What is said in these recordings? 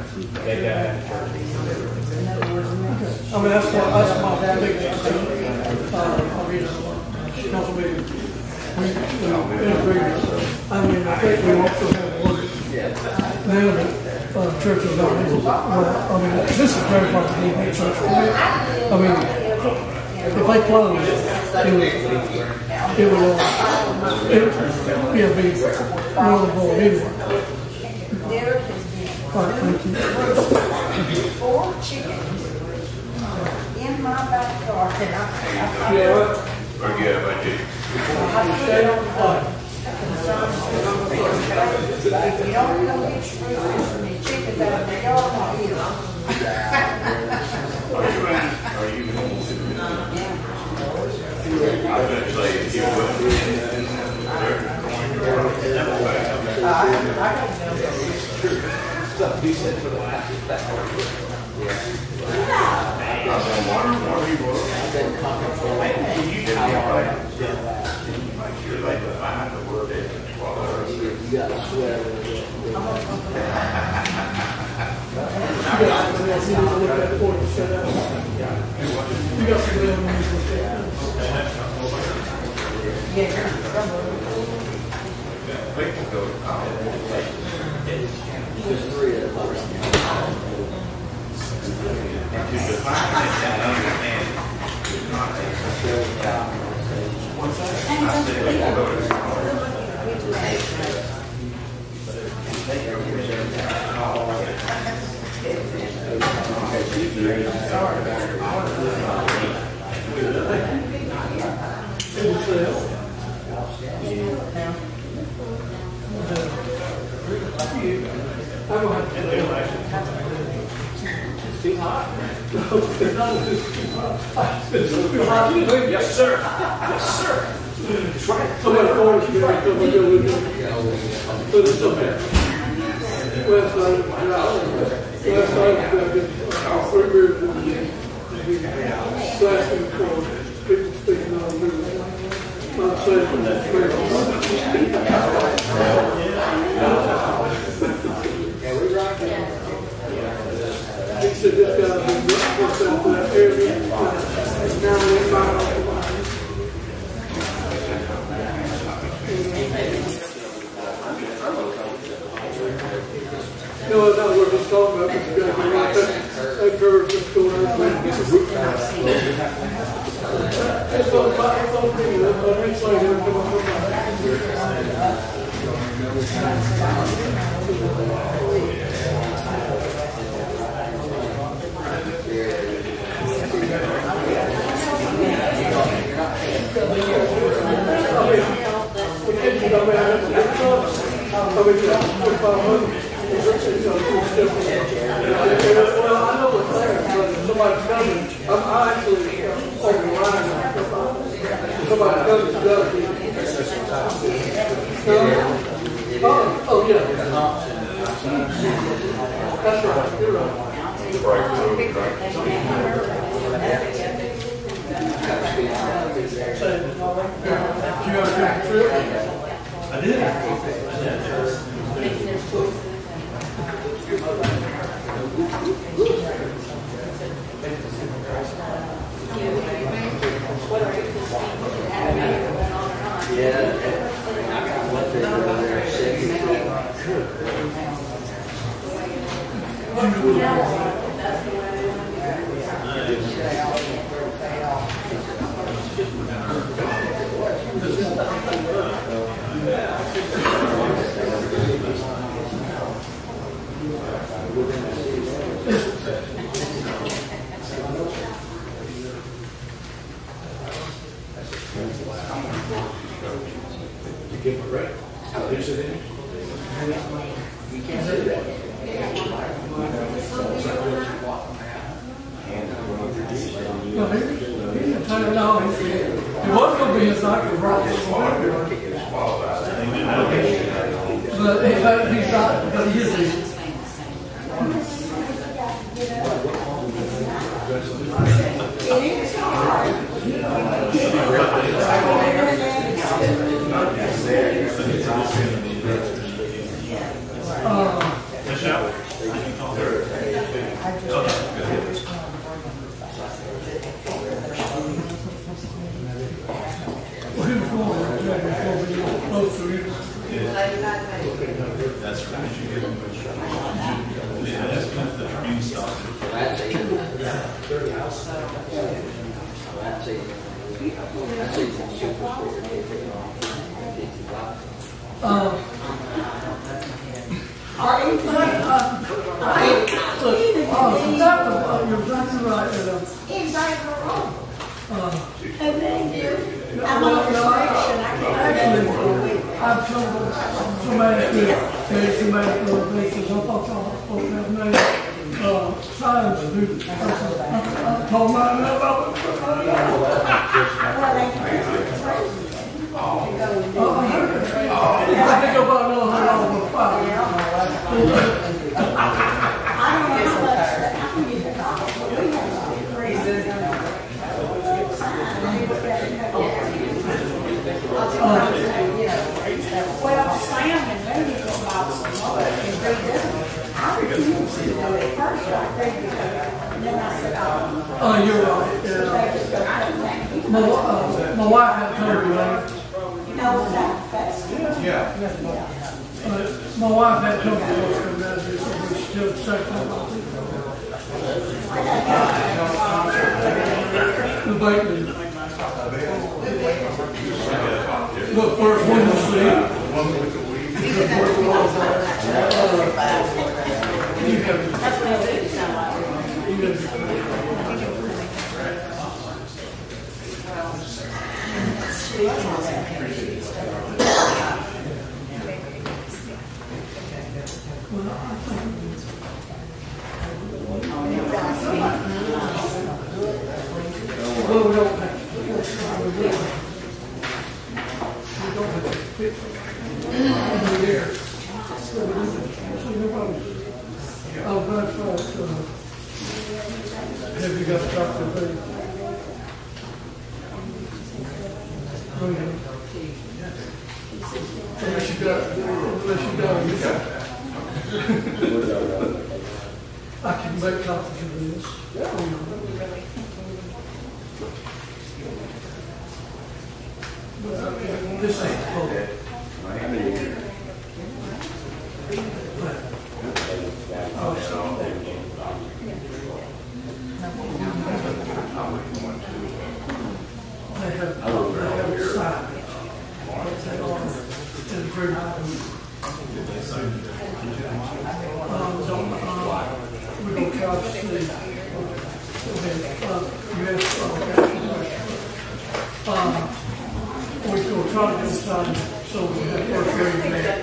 They got I mean, that's my biggest thing. Council meeting, we in agreement. I mean, I think we also have ordered. Now that church is not able, well, I mean, this is very far from being a church. I mean, if they close, it would be a big notable anyway. All right, thank you. 4 chickens in my backyard. Forget about it. You don't know which fruit is from the chickens out of the yard, not either. Are you going to? I was going to say, if you would. He said for the last that you got to swear. There's 3 of us. And to define it and understand it is not a It's too hot. Yes, sir. Yes, sir. That's right. Somebody calls me, right? Somebody go with me. But it's okay. Last night, blasting for people speaking on the not safe in that he said this guy has been worked out for that area. Now they're fine off the line. No, that's not what he's talking about, but you got to go right there. That curve just going out there. It's on me. I'll reach like that and come up with somebody's coming. I actually on the line. Somebody comes to does it. Oh, yeah. That's right. You're right. You have a good trip? I did. You give them a break. Is it in? You can't say that. No, he was going to be his doctor, right? But he's not, but he is. That's right. Yeah, that's when the Tribune started. That's it. That's it. That's it. Super sport. You're exactly right. I'm on registration. Actually, I've told somebody to make somebody for a basis. I thought y'all were supposed to have made signs to do. I told my about it. I think about another $100 for $5. Well, Sam and Mooney just bought some more and redid them. I refused to do it first, I figured it. And then I said, Oh, you're right. My wife had told me that. you know, was that fast? Yeah. My wife had told me what's going down here, so we still check that out. The bakery. Look, first one to see. Well, we don't have oh, that's right. Have you got Dr. B? Unless you got I can make copies of this. This ain't okay. They have signage. They are in very we're going to try to see. We're going to try to get signed so we have first grade there.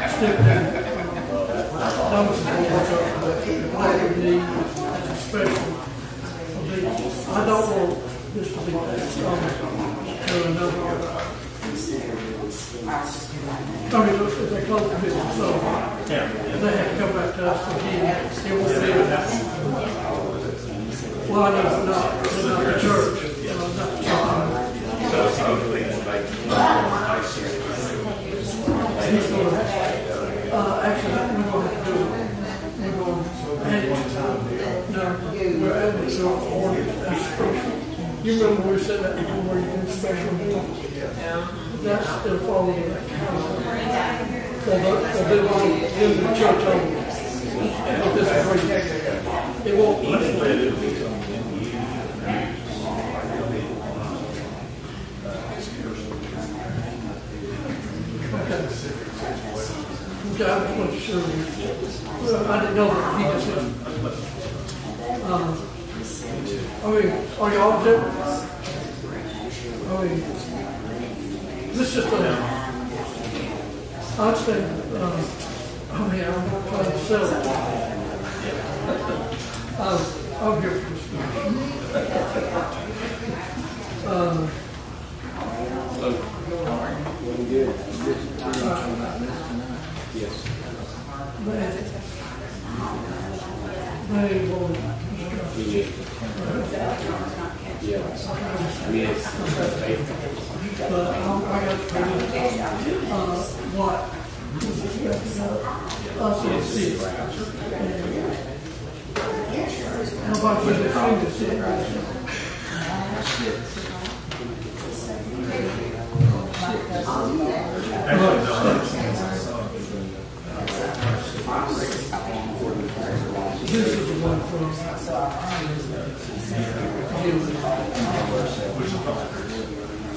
Step in. Thomas is going to work up what we need special for these. I don't want this to be to another. I mean, if they close the business, so they have to come back to us again. It will be well, I know it's not the church. Not the church. He's going to actually, we're going to do it. We're going to add it. No, we're adding it to our ordinance. You remember we said that before where you did special meetings? That's still following that. So they will give the church only. But this is great. It won't be. Okay, I just want to show you. Well, I didn't know that he just said. I mean, are y'all different? I mean, this is just a. I understand. I mean, I'm not trying to sell it. I'm here for this. Good. Yes. They will. Yes. But I got to tell you, what was expected of us to see. Nobody was trying to see it. This is the one from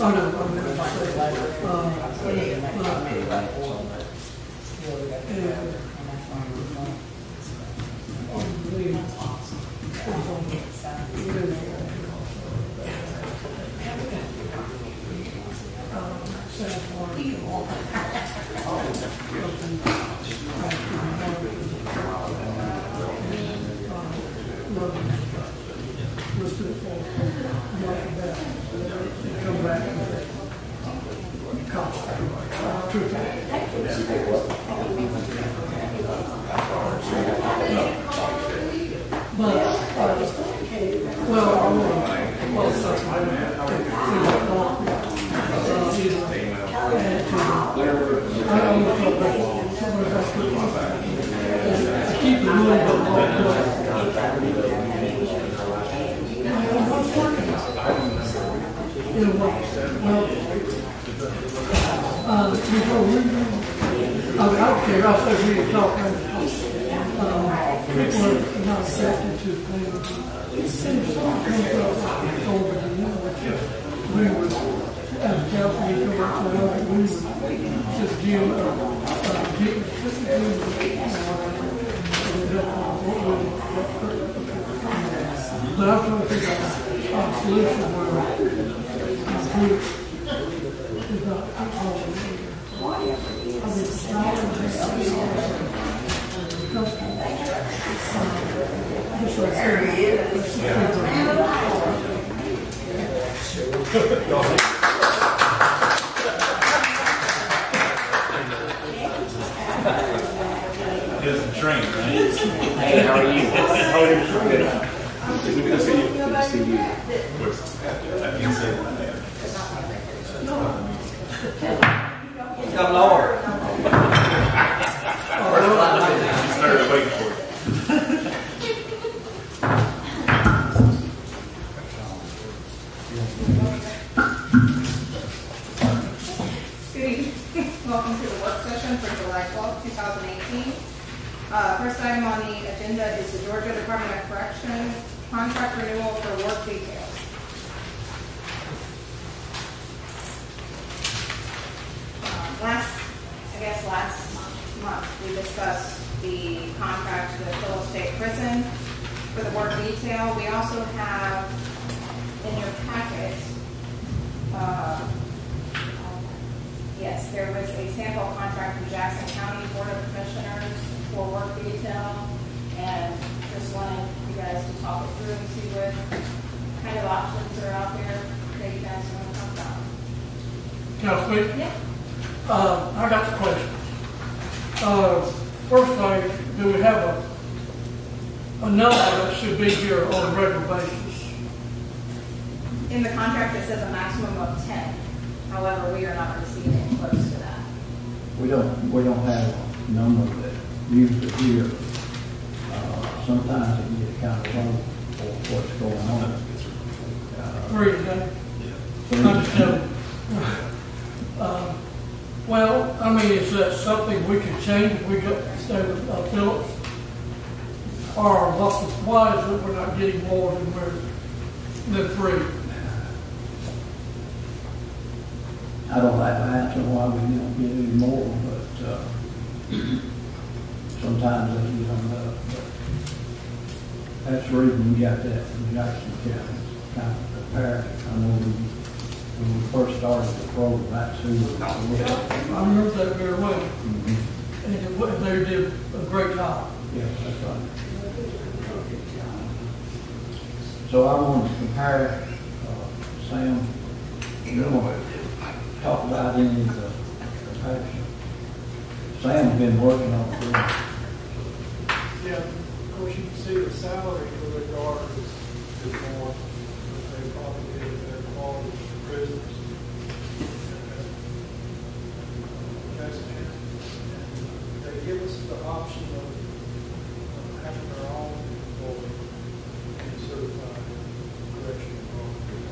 oh no, I'm going to come back with cost. But, well, I want stuff like that. Keep it moving, but I don't care. I'll say we talk. People are not accepted to things. We would, as California come out to another, we would just give but I'm trying to figure out a solution where group is not controlling it. There's a train, right? Hey, how are you? How are you? Good. Good to see you. Good to see you. I can't say Come lower. started waiting for it. Good evening. Welcome to the work session for July 12th, 2018. First item on the agenda is the Georgia Department of Corrections contract renewal for work details. Last month we discussed the contract with Phillips State Prison for the work detail. We also have in your packet, yes, there was a sample contract from Jackson County Board of Commissioners for work detail, and just wanted you guys to talk it through and see what kind of options are out there that you guys want to talk about. Can I speak? Yeah. I got some questions. First thing, do we have a number that should be here on a regular basis? In the contract, it says a maximum of 10. However, we are not receiving close to that. We don't have a number that usually here. Sometimes it can get kind of low for what's going on. 3 today? Three. I'm just telling you. Well, I mean, is that something we could change if we stay with Phillips? Or why is it we're not getting more than 3? I don't have an answer why we don't get any more, but sometimes they don't know. But that's the reason we got that from Jackson County, kind of prepared. I know when we first started the program, that's who we were. I remember that very well. Mm-hmm. And they did a great job. Yes, that's right. So I wanted to compare, Sam, you want to talk about any of the comparison? Sam's been working on it. Yeah, of course you can see the salary for the guard is more, but they probably get their quality prisoners. They give us the option of having their own employee and certified correctional officer.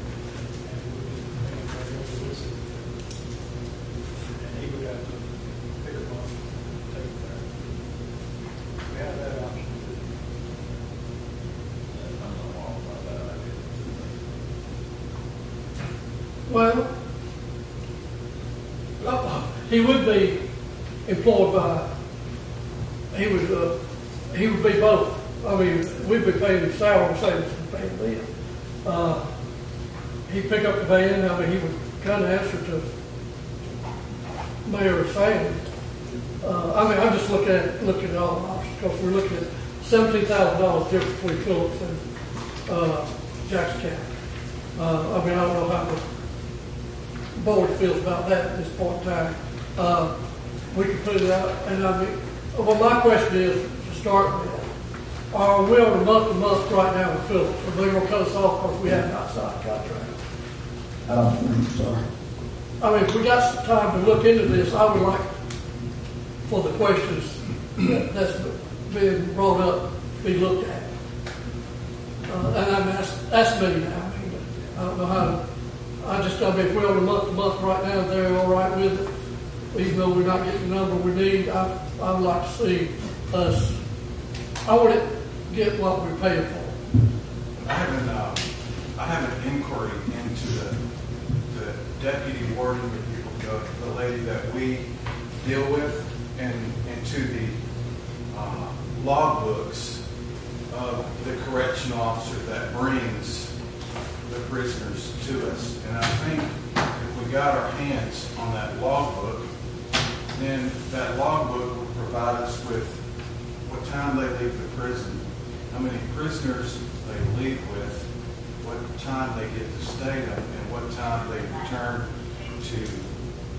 And we can pay their Well, he would be employed by, he would be both. I mean, we'd be paying him salary, same as we paying them. He'd pick up the van. I mean, he would kind of answer to Mayor Sam. I mean, I'm just looking at all the options, because we're looking at $17,000 difference between Phillips and Jackson County. I mean, I don't know how the board feels about that at this point in time. We can put it out, and I mean, well, my question is, to start with, are we on a month-to-month right now with Phillips? Or they're going to cut us off because we have an outside contract? I don't think so. I mean, if we got some time to look into this, I would like for the questions that's been brought up to be looked at. And I mean, that's me now. I mean, I don't know how to, I mean, if we're on a month-to-month right now, they're all right with it. Even though we're not getting the number we need, I would like to see us, I want to get what we're paying for. I have an inquiry into the deputy warden, the lady that we deal with, and into the logbooks of the correctional officer that brings the prisoners to us. And I think if we got our hands on that logbook, then that logbook will provide us with what time they leave the prison, how many prisoners they leave with, what time they get to Statham, and what time they return to,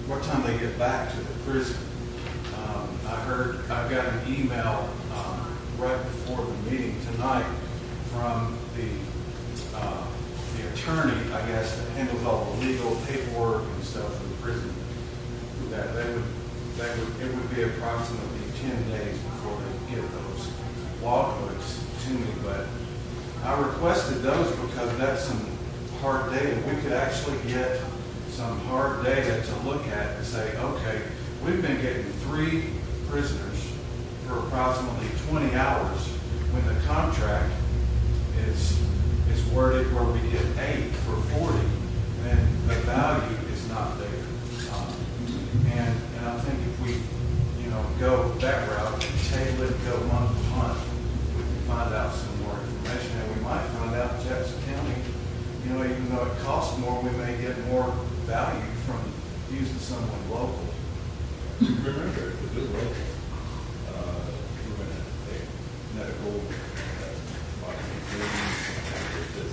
what time they get back to the prison. I got an email right before the meeting tonight from the attorney, I guess, that handles all the legal paperwork and stuff for the prison. That it would be approximately 10 days before they get those logbooks to me. But I requested those because that's some hard data. We could actually get some hard data to look at and say, okay, we've been getting 3 prisoners for approximately 20 hours when the contract is worded where we get 8 for 40, and the value is not there. And I think if we, go that route and table it, go month to month, we can find out some more information, and we might find out Jackson County, even though it costs more, we may get more value from using someone local. Remember, if we do local, we're going to pay medical,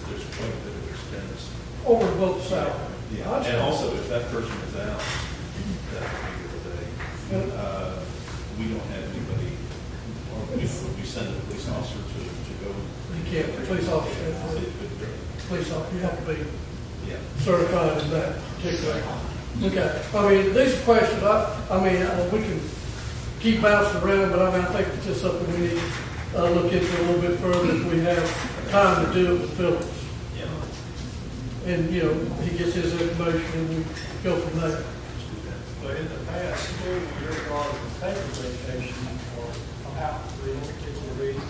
there's quite a bit of expense. Over both sides. Yeah, and also if that person is out that particular day, we don't have anybody, or we send a police officer to go. You can't, police officer, you have to be certified in that particular. Okay, I mean, these are questions, we can keep bouncing around, but I think it's just something we need to look into a little bit further if we have time to do it with Phillips. Yeah. And, he gets his information and we go from there. But in the past, too, your guard was taking vacation or out for any particular reason,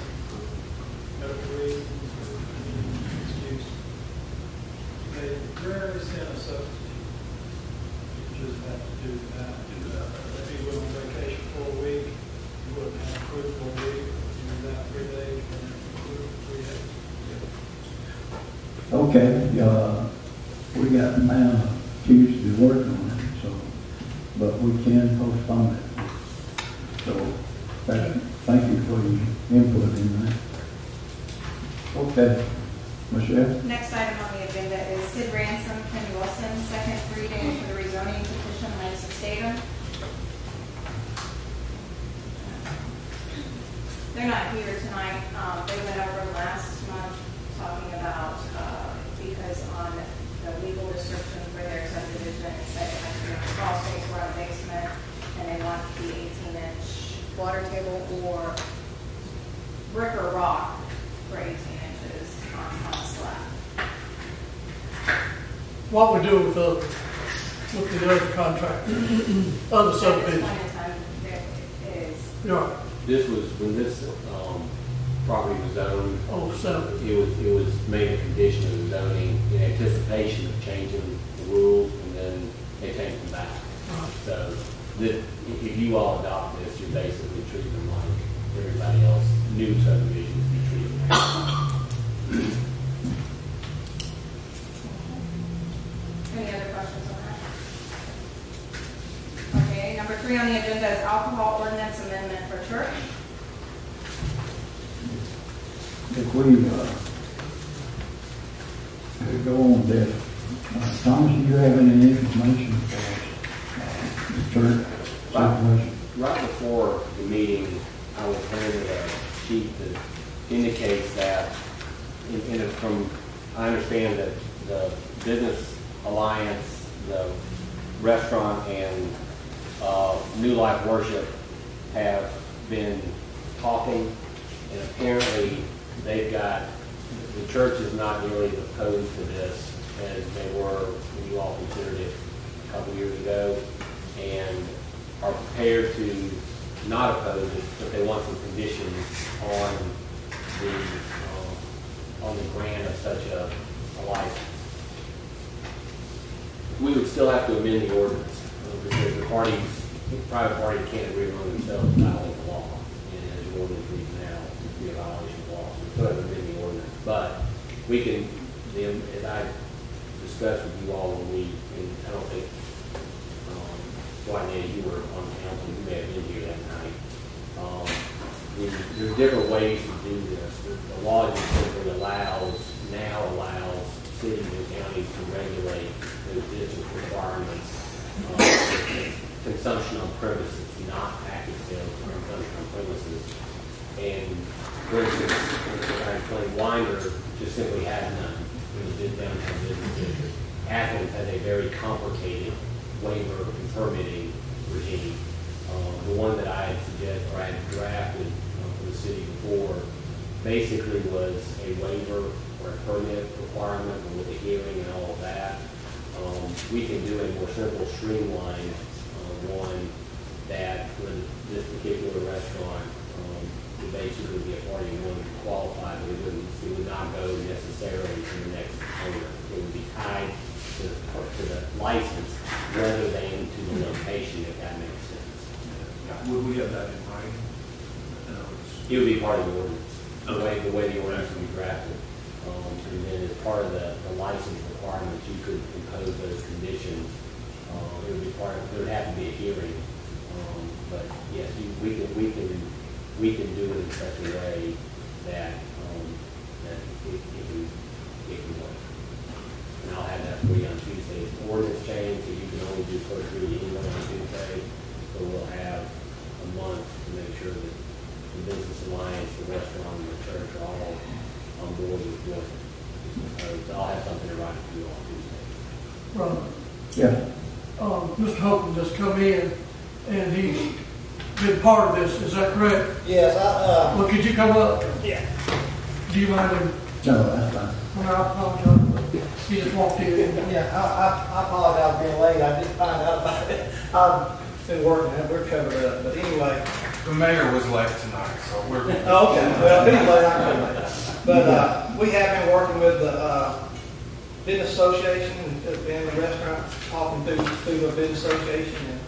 medical reasons, or excuse. They rarely send a substitute. You just have to do that. If he went on vacation for a week, you wouldn't have accrued for a week. You were out 3 days, and then accrued for 3 days. Okay, we got now Tuesday to work on it, but we can postpone it. So, thank you for your input in that. Okay, Michelle? Next item on the agenda is Sid Ransom, Kenny Wilson, second reading for the rezoning petition, Lands of Statham. They're not here tonight. They went over last month talking about, because on the legal description for their subdivision, it said it has to be a crawl space or a basement, and they want the 18-inch water table or brick or rock for 18 inches on a slab. What we do with the other contract, other subdivision. At this point in time, there is. Yeah. This was, when this property was owned, Oh, so. it was made a condition of zoning in anticipation of changing the rules, and then they change them back. So if you all adopt this, you're basically treating them like everybody else, new subdivisions be treated. Any other questions on that? Okay, number 3 on the agenda is alcohol ordinance amendment for church. If we go on this, Thomas, do you have any information for the church situation? Right before the meeting, I was handed a sheet that indicates that, from I understand that the Business Alliance, the restaurant, and New Life Worship have been talking, and apparently they've got, the church is not nearly as opposed to this as they were when you all considered it a couple years ago, and are prepared to not oppose it, but they want some conditions on the grant of such a license. We would still have to amend the ordinance because the private party can't agree among themselves to violate the law, and as the ordinance reads now, it would be a violation of law. So we still have to amend the ordinance, but we can, as I discussed with you all when and I don't think, Juanita, you were on council, you may have been here that night. There's different ways to do this. The law just simply allows cities and counties to regulate those district requirements, consumption on premises, not package sales, consumption on premises. And for instance, I explained, Winder just simply has none in the downtown business district. Athens has a very complicated waiver and permitting regime. The one that I had suggested, or I had drafted for the city before, basically was a waiver or a permit requirement with a hearing and all of that. We can do a more simple, streamlined one that when this particular restaurant would basically be a party and one would qualify, but it would not go necessarily to the next owner. It would be tied to the license rather than to the location, if that makes sense. Would we have that in writing? It would be part of the ordinance, the way the ordinance would be drafted. And then as part of the license requirements, you could impose those conditions. It would be there would have to be a hearing. But yes, we can do it in such a way that it can work. And I'll have that for you on Tuesday. It's an ordinance change, so you can only do first reading anyway on Tuesday. So we'll have a month to make sure that the Business Alliance, the restaurant, and the church are all on board with what is proposed. I'll have something to write to you on Tuesday. Robert, Yeah. Mr. Holcomb just come in, and he's been part of this, is that correct? Yes, Well, could you come up? yeah. Do you mind him? No, that's fine. Well, I apologize. He just walked in. Yeah, I apologize for being late. I did find out about it. I've been working and we're covered up. But anyway. The mayor was late tonight, so we're. Okay. Well, anyway, I come late. But we have been working with the business association and the restaurant, talking through the business association, and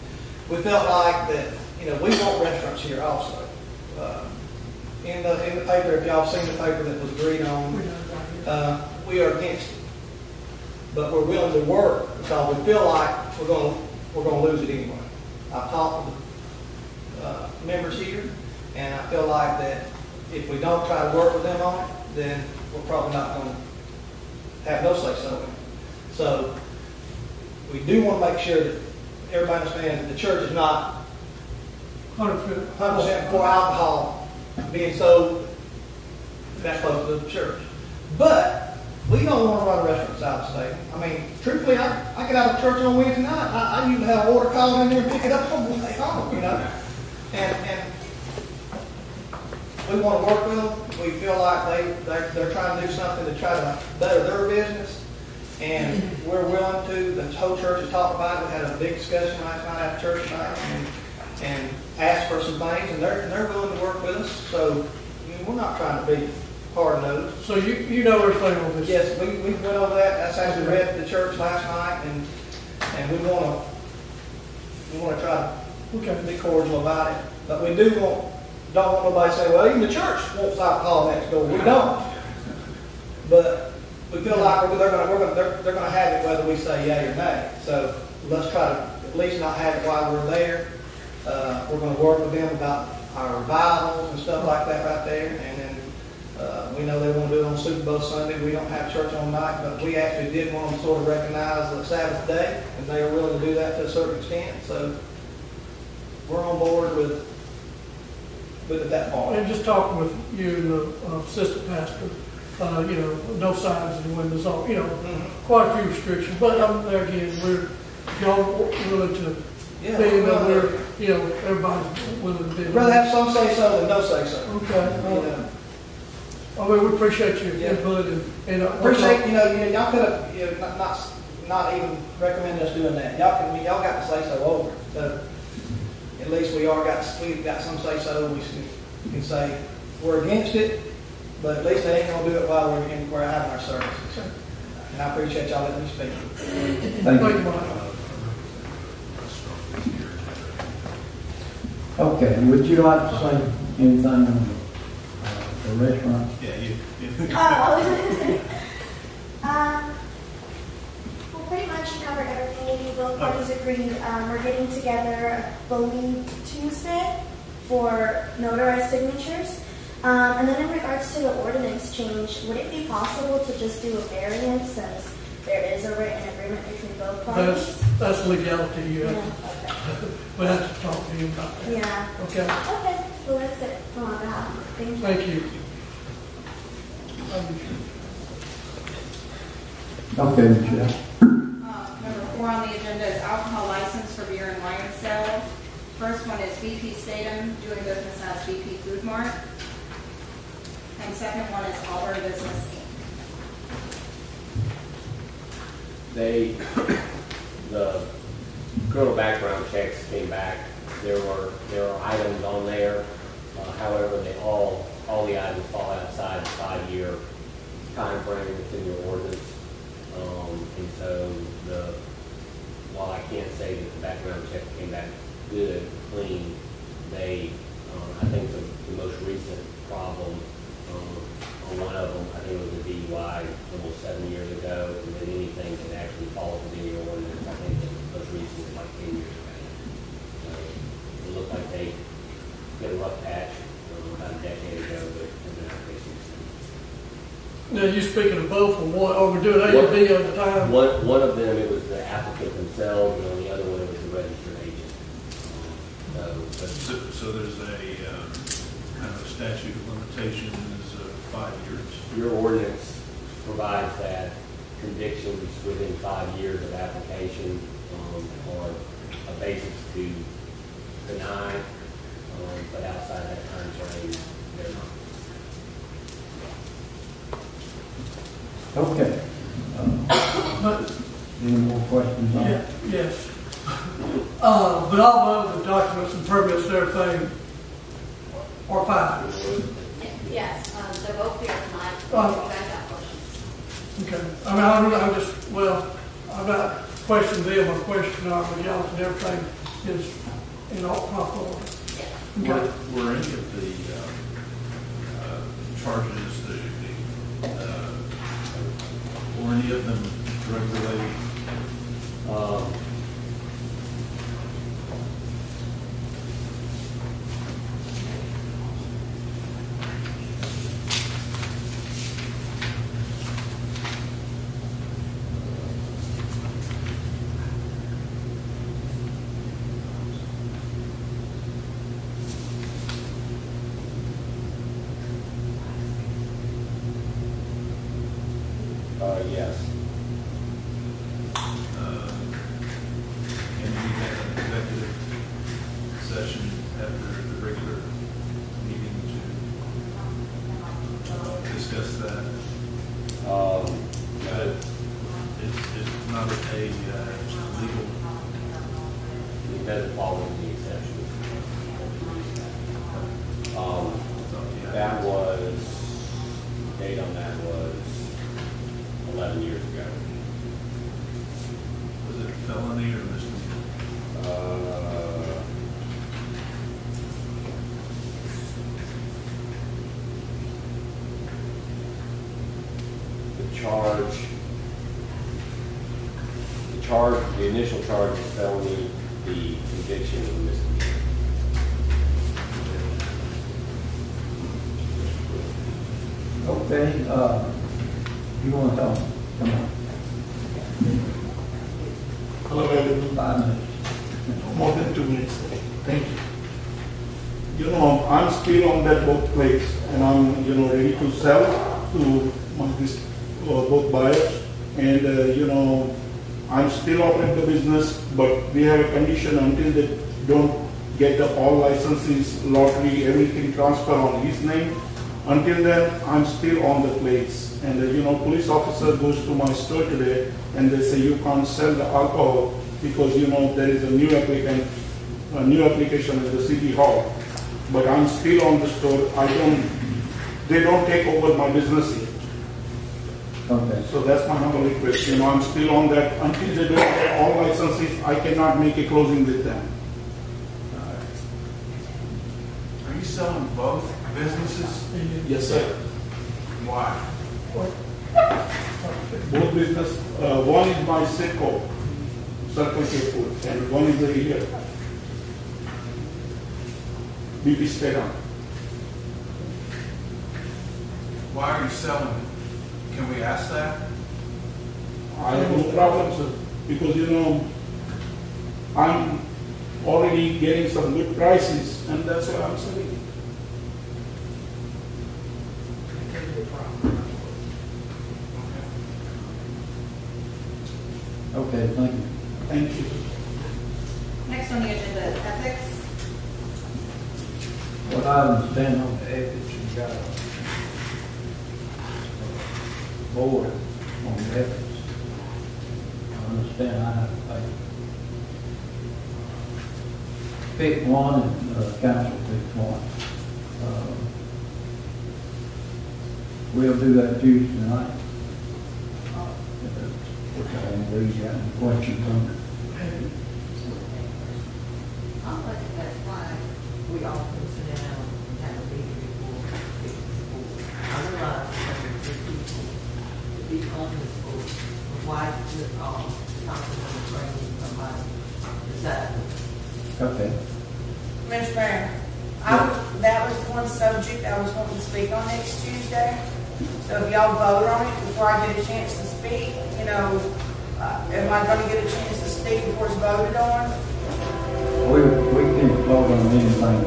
we felt like that, we want restaurants here also. In the paper, if y'all seen the paper that was agreed on, we are against it, but we're willing to work because we feel like we're going to lose it anyway. I've talked to the members here, and I feel like that if we don't try to work with them on it, then we're probably not going to have no say-so in it. So we do want to make sure that everybody understands that the church is not 100% for alcohol being sold that close to the church. But we don't want to run restaurants out of state. I mean, truthfully, I get out of church on Wednesday night. I usually have an order called in there and pick it up on the way home, And we want to work with them. We feel like they're trying to do something to try to better their business. And we're willing to. The whole church has talked about it. We had a big discussion last night at church tonight and asked for some things, and they're willing to work with us. So we're not trying to be hard nosed. So you know everything on this? Yes, we went over that. That's actually read at the church last night, and we want to try Okay. to be cordial about it. But we don't want nobody to say, well, even the church wants alcohol next door. We don't. But we feel like they're going to have it whether we say yay or nay. So let's try to at least not have it while we're there. We're going to work with them about our revivals and stuff like that right there. And then we know they want to do it on Super Bowl Sunday. We don't have church on night, but we actually did want to sort of recognize the Sabbath day, and they are willing to do that to a certain extent. So we're on board with it that far. And just talking with you and the assistant pastor, no signs in the windows, quite a few restrictions. But there again, y'all willing to be that we're, everybody's willing to be. We'd rather have some say so than no say so. Okay. I mean, we appreciate your input and appreciate, y'all could have, not even recommend us doing that. Y'all got to say so over it. So at least we've got some say so. We can say we're against it, but at least they ain't gonna do it while we're having our services. And I appreciate y'all letting me speak. Thank you. Okay, would you like to say anything on the restaurant? Yeah, you. Well, pretty much you covered everything. Both parties agreed. We're getting together, I believe, Tuesday for notarized signatures. And then in regards to the ordinance change, would it be possible to just do a variance since there is a written agreement between both parties? That's legality. Okay. We'll have to talk to you about that. Yeah. Okay. Okay. Well, that's it on my behalf. Thank you. Thank you. Okay, Michelle. Number 4 on the agenda is alcohol license for beer and wine sale. First one is BP Statham, doing business as BP Food Mart. And second one is Auburn Business Inc. The criminal background checks came back. There are items on there. However, all the items fall outside the 5-year time frame that's in your ordinance. And so while I can't say that the background check came back good, clean, I think the most recent problem on one of them, I think it was a DUI almost 7 years ago, and then anything that actually falls within your ordinance, I think the most recent is like 10 years ago. So it looked like they did a rough patch about a decade ago, but it's been out there since then. Now, you speaking of both, or we're doing A and B at the time? One of them, it was the applicant themselves, and on the other one, it was the registered agent. So there's a kind of a statute of limitations of 5 years. Your ordinance provides that convictions within 5 years of application are a basis to deny, but outside that time frame, they're not. Okay. Any more questions on it? Yes. But all the other documents and permits and everything are fine. Yes, they're both here tonight. You Oh. guys got questions? Okay. I mean, I'm not questioning them, I'm questioning our legality and everything is in all proper order. Okay. Were any of the charges, were any of them drug related? Yes. And we had an executive session after the regular meeting to discuss that. It's not a legal. It doesn't fall into the exception. That was the initial charge is felony, the conviction is a misdemeanor. Okay, you want to talk? Come on. Hello, everyone. 5 minutes. More than 2 minutes. Thank you. You know, I'm still on that both place, and I'm, you know, ready to sell to both buyers. And, you know, I'm still operating the business, but we have a condition until they don't get the all licenses, lottery, everything transfer on his name. Until then, I'm still on the place. And, you know, police officer goes to my store today, and they say you can't sell the alcohol because, you know, there is a new application at the city hall. But I'm still on the store. They don't take over my business yet. Okay. So that's my humble request. You know, I'm still on that. Until they don't get all licenses, I cannot make a closing with them. Are you selling both businesses? Yes, sir. Why? Both business. One is my Circle K Food, and one is here. BP Statham. Why are you selling? Can we ask that? I have no problem, sir, because, you know, I'm already getting some good prices, and that's why I'm selling. Okay, thank you. Thank you. Next on the agenda is ethics. What I understand on the ethics, you got a board on the ethics. I understand I have to pick one and council pick one. We'll do that Tuesday night. Which I don't believe you have any questions on it. I think that's why we all can sit down and have a meeting before we pick this board. I realize that for people to be on this board, but why is it all constantly bringing somebody to decide? Okay. Mr. Mayor, that was one subject I was wanting to speak on next Tuesday. So if y'all vote on it before I get a chance to speak, you know, am I going to get a chance to speak before it's voted on? We can't vote on anything tonight,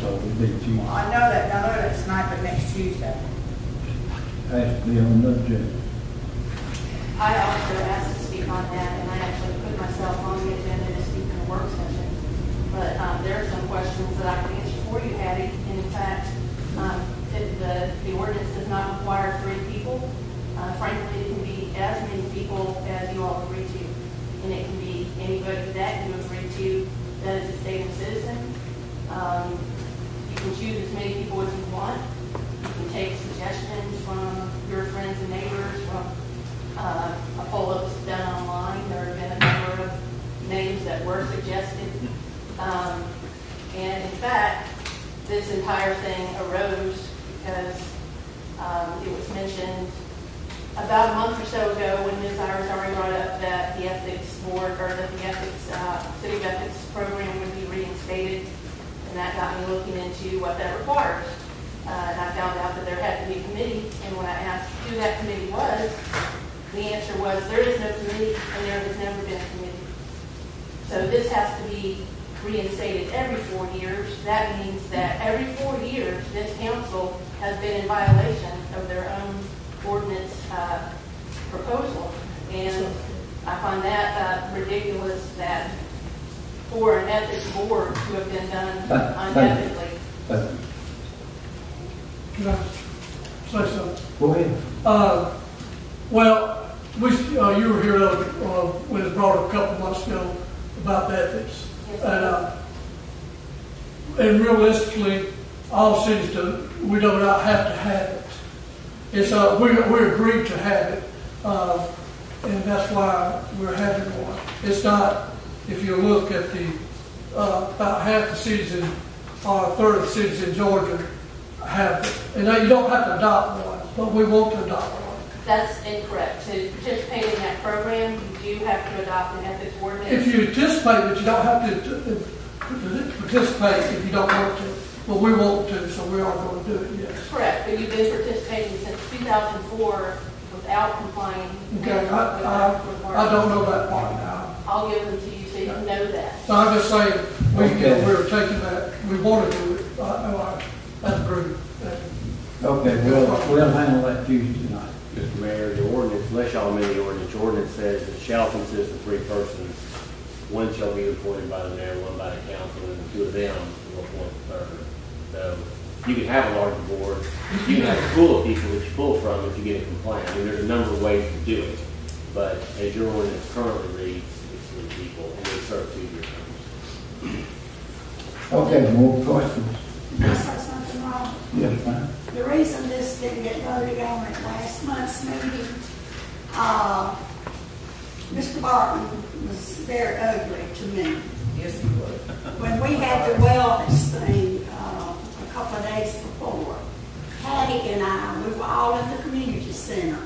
so we did Tuesday. I know that's tonight, but next Tuesday. Has to be on the agenda. I also asked to speak on that, and I actually put myself on the agenda to speak in the work session. But there are some questions that I can answer for you, Hattie. And in fact, the ordinance does not require 3 people. Frankly, it can be as many people as you all agree to. And it can be anybody that you agree to that is a state citizen. You can choose as many people as you want. You can take suggestions from your friends and neighbors, from a poll that was done online. There have been a number of names that were suggested. And in fact, this entire thing arose because it was mentioned about a month or so ago when Ms. Iris already brought up that the ethics board, or that the city of ethics program would be reinstated, and that got me looking into what that requires. And I found out that there had to be a committee, and when I asked who that committee was, the answer was there is no committee, and there has never been a committee. So this has to be reinstated every 4 years. That means that every 4 years, this council has been in violation of their own ordinance proposal. And I find that ridiculous that for an ethics board to have been done unethically. Can I say something? Go ahead. Well, you were here when it was brought up a couple months ago about the ethics. And realistically, all cities do. We do not have to have it. It's we agreed to have it, and that's why we're having one. It's not. If you look at the about half the cities or a third of the cities in Georgia have it, and you don't have to adopt one, but we want to adopt one. That's incorrect. To participate in that program, you do have to adopt an ethics ordinance. If you participate, but you don't have to participate if you don't want to. Well, we want to, so we are going to do it, yes. Correct, but you've been participating since 2004 without complying. Okay, I don't know that part now. I'll give them to you so you can know that. So I'm just saying, we Okay. were taking that, we want to do it, as a group. Okay, we'll handle that Tuesday night. Mr. Mayor, the ordinance, unless y'all amend the ordinance says it shall consist of 3 persons. One shall be appointed by the mayor, one by the council, and 2 of them will appoint the 3rd. So you can have a larger board. You can have a pool of people that you pull from if you get a complaint. I mean, there's a number of ways to do it. But as your ordinance currently reads, it's 3 people, and they serve 2-year terms. Okay, more questions? Can I say something wrong? Yes, ma'am. The reason this didn't get voted on at last month's meeting, Mr. Barton was very ugly to me. Yes, he was. When we had the wellness thing a couple of days before, Hattie and I, we were all in the community center,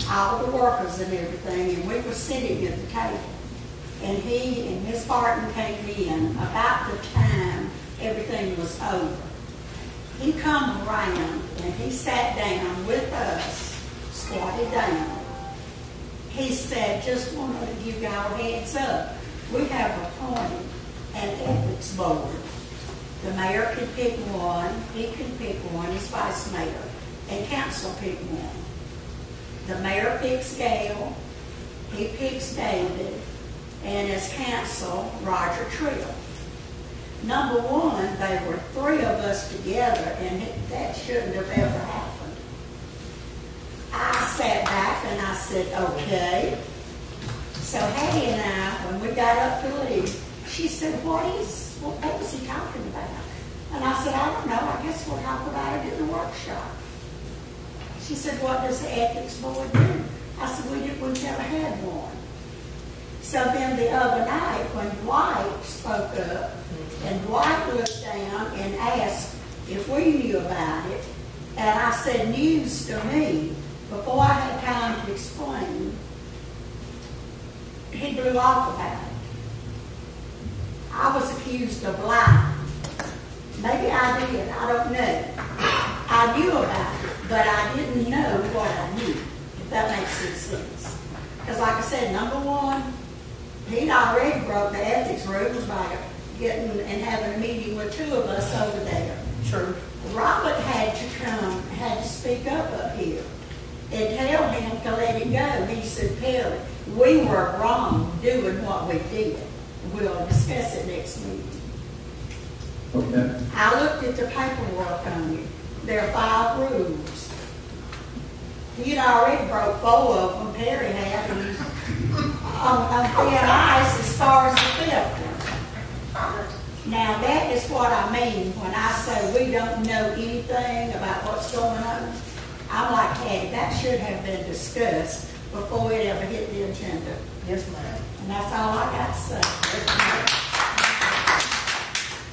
all the workers and everything, and we were sitting at the table. And he and Miss Barton came in about the time everything was over. He come around and he sat down with us, squatted down. He said, just wanted to give y'all a heads up. We have appointed an ethics board. The mayor can pick one, he can pick one, his vice mayor, and council pick one. The mayor picks Gail, he picks David, and as council, Roger Trill. Number one, there were 3 of us together, and that shouldn't have ever happened. I sat back and I said, okay. So Hattie and I, when we got up to leave, she said, what was he talking about? And I said, I don't know, I guess we'll talk about it in the workshop. She said, what does the ethics board do? I said, we've never had one. So then the other night, when Dwight spoke up, and Dwight looked down and asked if we knew about it, and I said, news to me, before I had time to explain, he blew off about it. I was accused of lying. Maybe I did, I don't know. I knew about it, but I didn't know what I knew, if that makes any sense. Because like I said, number one, he'd already broke the ethics rules by getting and having a meeting with 2 of us over there. Sure. Robert had to speak up here and tell him to let it go. He said, Perry, we were wrong doing what we did. We'll discuss it next meeting. Okay. I looked at the paperwork on it. There are 5 rules. He'd already broke 4 of them, Perry had, and he's on thin ice as far as the 5th one. Now that is what I mean when I say we don't know anything about what's going on. I'm like, hey, that should have been discussed before it ever hit the agenda. Yes, ma'am. And that's all I got to say.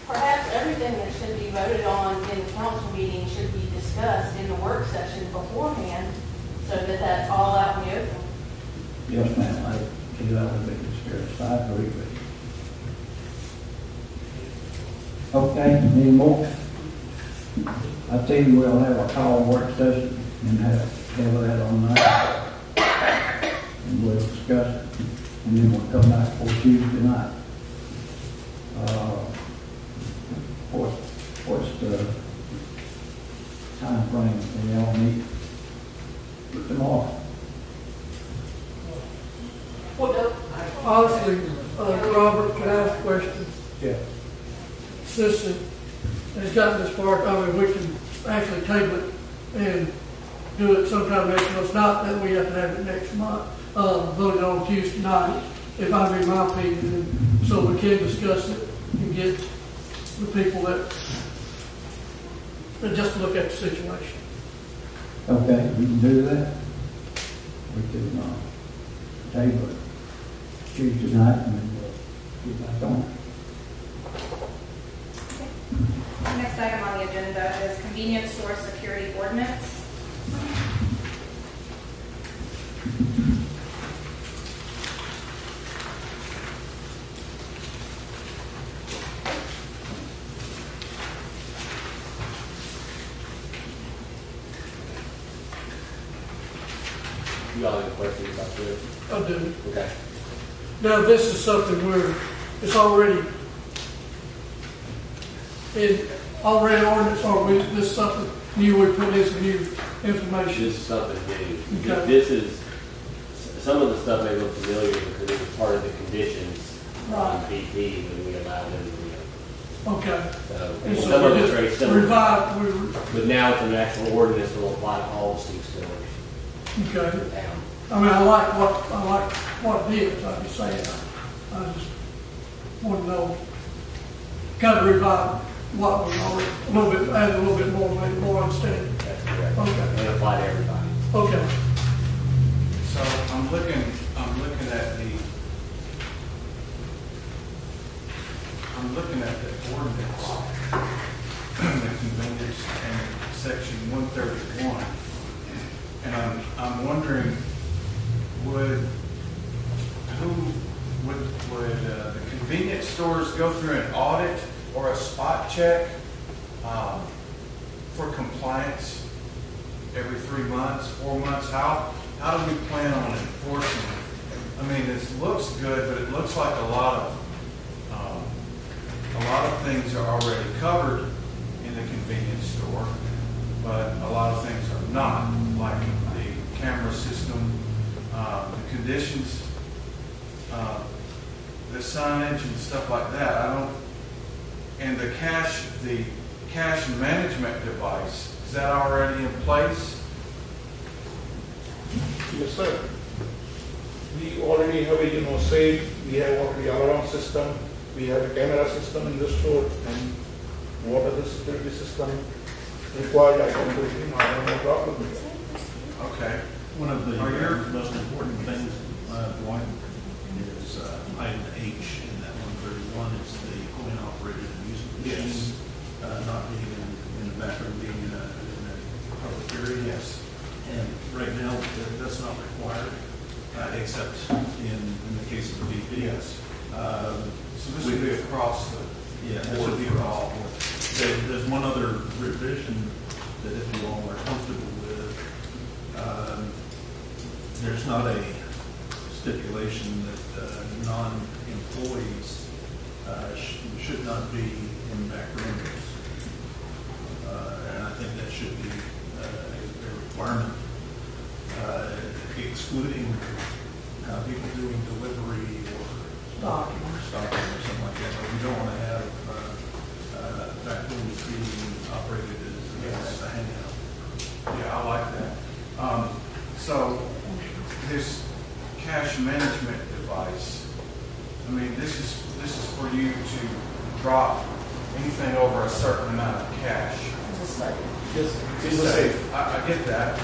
Perhaps everything that should be voted on in the council meeting should be discussed in the work session beforehand, so that that's all out in the open. Yes, ma'am, I think that would be discussed. I agree with you. Okay, any more? I tell you, we'll have a call work session and have that on night. And we'll discuss it. And then we'll come back for Tuesday night. What's the time frame when y'all meet tomorrow? Honestly, Robert, can I ask a question? Yeah. Since it has gotten this far, I mean, we can actually table it and do it sometime next month. It's not that we have to have it next month, voted on Tuesday night, if I read my opinion, and so we can discuss it and get the people that just look at the situation. Okay, we can do that. We can table it Tuesday night and then we'll get back on it. The next item on the agenda is convenience store security ordinance. You all have any questions about this? I do. Okay. Now, this is something it's already ordinance, or this is something new, we put in some new information. This is something new. Okay. This is, some of the stuff may look familiar because it was part of the conditions on BP when we allowed them to do it. Okay. So, And some so of we it's just very similar. revive, But now it's an actual ordinance that will apply to all the steam stores okay. in town. I mean, I like what it is, I'm just saying, I just want to know, kind of revive what we already, a little bit, add a little bit more, make it more understanding. That's correct. Okay. And apply to everybody. Okay. So I'm looking at the ordinance, the convenience and section 131, and I'm wondering, would the convenience stores go through an audit or a spot check for compliance every 3 months, 4 months? How do we plan on enforcing it? I mean, this looks good, but it looks like a lot of things are already covered in the convenience store, but a lot of things are not, like the camera system, the conditions, the signage and stuff like that. And the cash management device, is that already in place? Yes, sir. We already have a, safe, we have already alarm system, we have a camera system in the store, and what are the security system required, I don't know, I have no problem with that. Okay. One of the most important things, Dwight, is item H in that 131 is the coin-operated amusement machine, not being in the bathroom, being in a public area. Yes. And right now, that's not required, except in the case of the BP. Yes. So this would be across the this would be across. There's one other revision that if you all are comfortable with, there's not a stipulation that non-employees should not be in back rooms. And I think that should be a requirement, excluding people doing delivery or stocking or something like that. But we don't want to have back rooms being operated as a hangout. Yeah, I like that. So this cash management device, I mean, this is for you to drop anything over a certain amount of cash. It's a safe. It's safe. I get that.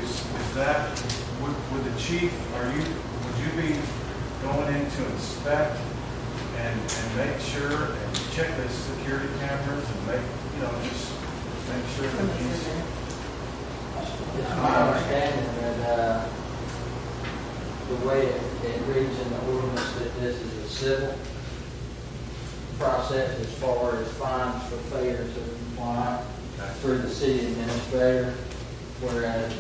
Is that, would the chief, would you be going in to inspect and make sure and check the security cameras and just make sure that he's... It's my understanding that the way it reads in the ordinance that this is a civil process as far as fines for failure to comply through the city administrator, whereas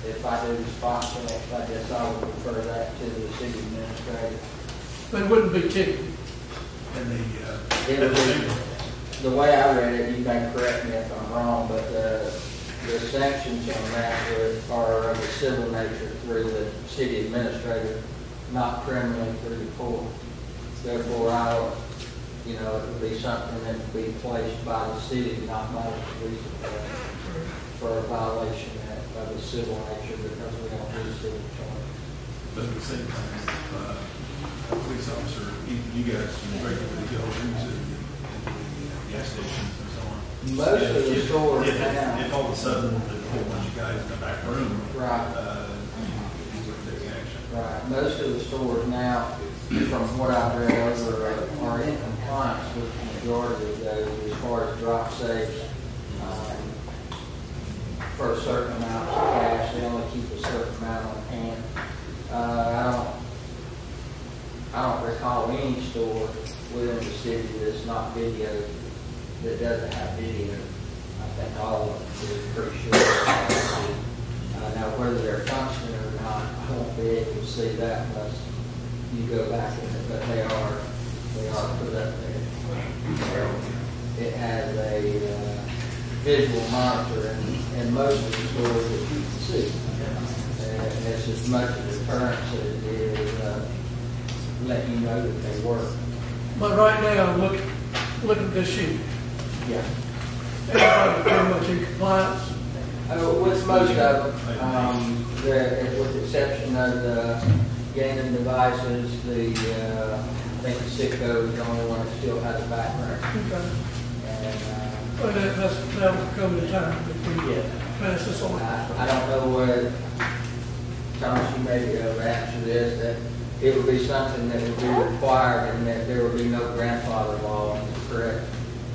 if I do the spot checks, I guess I would refer that to the city administrator. But it wouldn't be ticketed. And The way I read it, you may correct me if I'm wrong, but the sanctions on that are of a civil nature through the city administrator, not criminally through the court. Therefore, it would be something that would be placed by the city, not by the police department, for a violation of a civil nature because we don't do civil charge. But at the same time, a police officer, you guys regularly go into the gas stations and so on. Most of the stores now. If all of a sudden there's a whole bunch of guys in the back room, right, you would take action. Right. Most of the stores now, from what I've read over, are in compliance with the majority of those as far as drop safes. For a certain amount of cash, they only keep a certain amount on hand. I don't recall any store within the city that's not video, that doesn't have video. I think all of them is pretty sure. Now, whether they're functioning or not, I won't be able to see that unless you go back in it, but they are put up there. It has a visual monitor in most of the stores that you can see. And it's as much a deterrence as it is letting you know that they work. But right now, look at this sheet. Yeah. Everybody's pretty much in compliance. With most of them, with the exception of the gaming devices, I think the Sitco is the only one that still has a background. Okay. And, Well, that will come in time if we pass this on. I don't know what, Thomas, you may be able to answer this, that it would be something that would be required and that there would be no grandfather law, correct?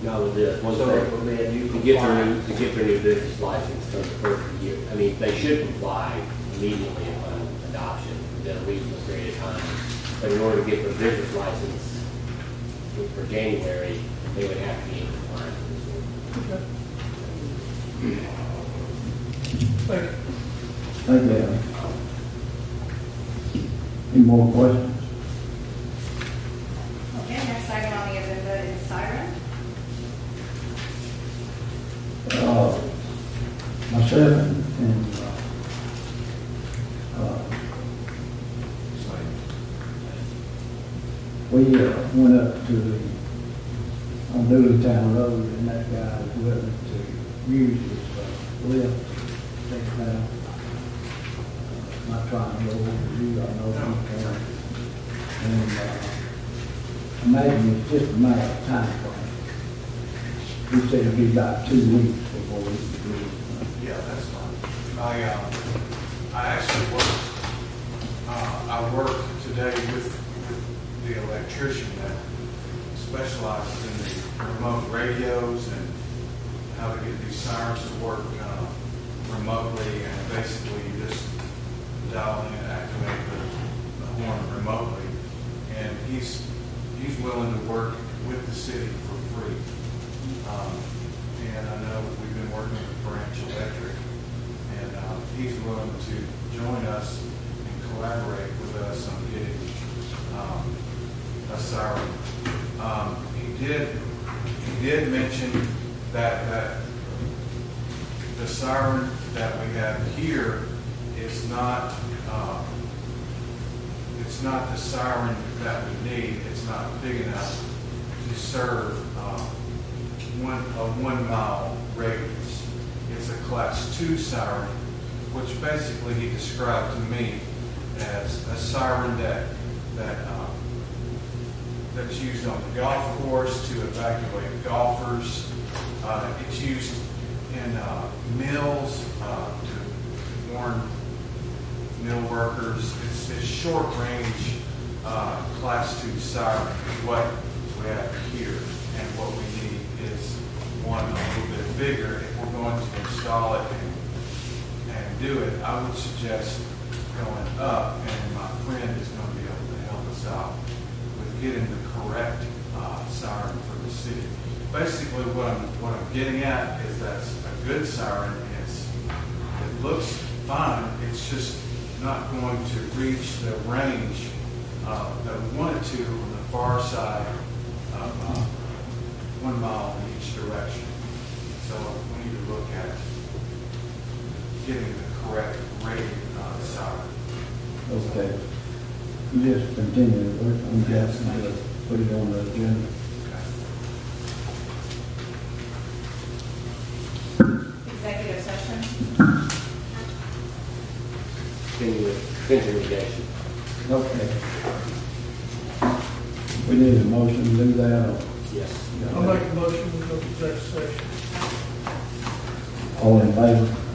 No, it is. Once So they, it would be a new to get their new business license for the first year. I mean, they should comply immediately upon adoption within a reasonable period of time. But in order to get their business license for January, they would have to be in compliance with this. Okay. Thank you. Thank you. Any more questions? Okay, next item on the agenda is siren. Myself and we went up to the, on Dooleytown Road, and that guy was willing to use his lift to take it down. Not trying to go over you, I know you can. And imagine it's just a matter of time frame. He said it'd be about 2 weeks before we could do it. Yeah, that's fine. I actually worked, I worked today with the electrician that specializes in the remote radios and how to get these sirens to work remotely, and basically you just dial in and activate the horn remotely. And he's willing to work with the city for free. And I know we've been working with Branch Electric, and he's willing to join us and collaborate with us on getting a siren. He did mention that the siren that we have here is not it's not the siren that we need. It's not big enough to serve a 1 mile radius. It's a class 2 siren, which basically he described to me as a siren that's used on the golf course to evacuate golfers. It's used in mills to warn mill workers. It's short range class 2 siren is what we have here, and what we need is one a little bit bigger. If we're going to install it and do it, I would suggest going up, and my friend is going to be able to help us out with getting the correct siren for the city. Basically, what I'm getting at is that's a good siren. It looks fine. It's just not going to reach the range that we want it to on the far side of 1 mile in each direction. So we need to look at getting the correct rated siren. Okay. You just continue to work on that and put it on the agenda. Executive session. Continuation. Okay. We need a motion to do that, or Yes. I'll make a motion to go to executive session. all in favor?